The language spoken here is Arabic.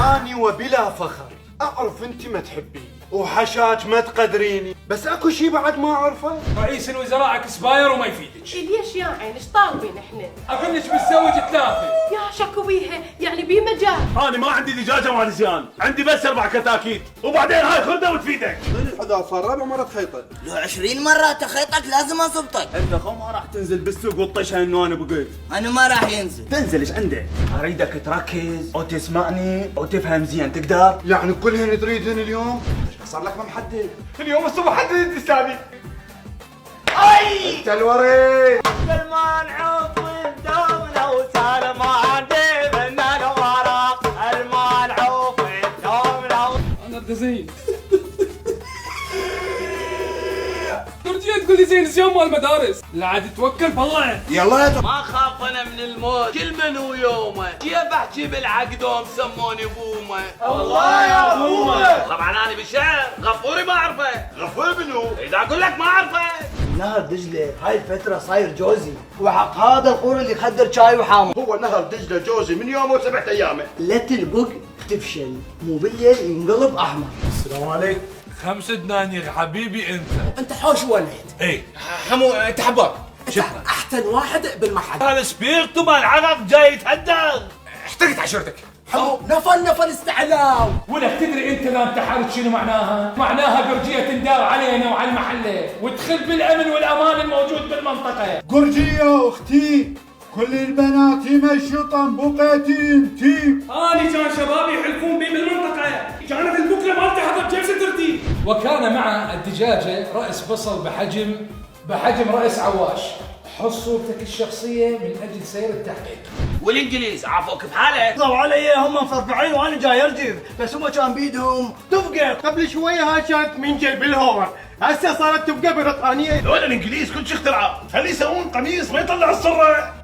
اني وبلا فخر اعرف انت ما تحبيني وحشاك ما تقدريني، بس اكو شي بعد ما اعرفه. رئيس الوزراء اكسباير وما يفيدك. ليش يا عين ايش طالبين احنا؟ اقول لك بتزوج 3. يا شكو بيها يعني بي مجال. انا ما عندي دجاجه مع نسيان، عندي بس 4 كتاكيت، وبعدين هاي خردة وتفيدك. من الحدث صار 4 مرات خيطه. لو 20 مرة تخيطك لازم اصبطك. انت خو ما راح تنزل بالسوق وتطيشها انه انا بقيت. انا ما راح ينزل. تنزل ايش عندك؟ اريدك تركز وتسمعني وتفهم زين، تقدر؟ يعني كلهن تريدهن اليوم؟ صار لك ما محدد اليوم الصبح حدد حسابي. اي انت الوريد سلمان عوف الدولة وسالم ما عندي فنان ورق. سلمان عوف الدولة. انا بدي زين. ترجع تقول لي زي نسيان مال المدارس. لا عاد توكل بالله. يلا يا ما خاف انا من الموت، كل من ويومه، كيف احكي بالعقدوم سموني بومه. الله يا بومه. طبعا انا بالشعر غفوري ما اعرفه. غفور منو؟ اذا اقول لك ما اعرفه. نهر دجلة هاي الفترة صاير جوزي، وحق هذا القور اللي يخدر شاي وحامض. هو نهر دجله جوزي من يومه و7 ايامه. لا تلبق تفشل، مو بالليل ينقلب احمر. السلام عليكم. 5 دنانير حبيبي انت. انت حوش ولد. اي حمو انت حبك. شكرا. احسن واحد بالمحل. هذا سبيرتو مال العرق جاي يتهدر. احترقت عشرتك. حمو نفل استعلاو. ولك تدري انت لا انتحرت شنو معناها؟ معناها قرجيه تندار علينا وعلى المحله وتخل بالامن والامان الموجود بالمنطقه. قرجية اختي، كل البنات يمشوا طنبوقتين تيم. اني كان شبابي يحلفون بي بالمنطقه، كانت البكله مالتي حضرت جلسه ترتيب. وكان مع الدجاجه راس بصل بحجم راس عواش. حط صورتك الشخصيه من اجل سير التحقيق. والانجليز عافوك بحاله. ضووا علي هم مفرفعين وانا جاي ارجف، بس هم كان بيدهم تبقى. قبل شوية هاي كانت من جيب الهور، هسه صارت تبقى بريطانية. هذول الانجليز كل شيء اخترعوا، خليه يسوون قميص ما يطلع الصره.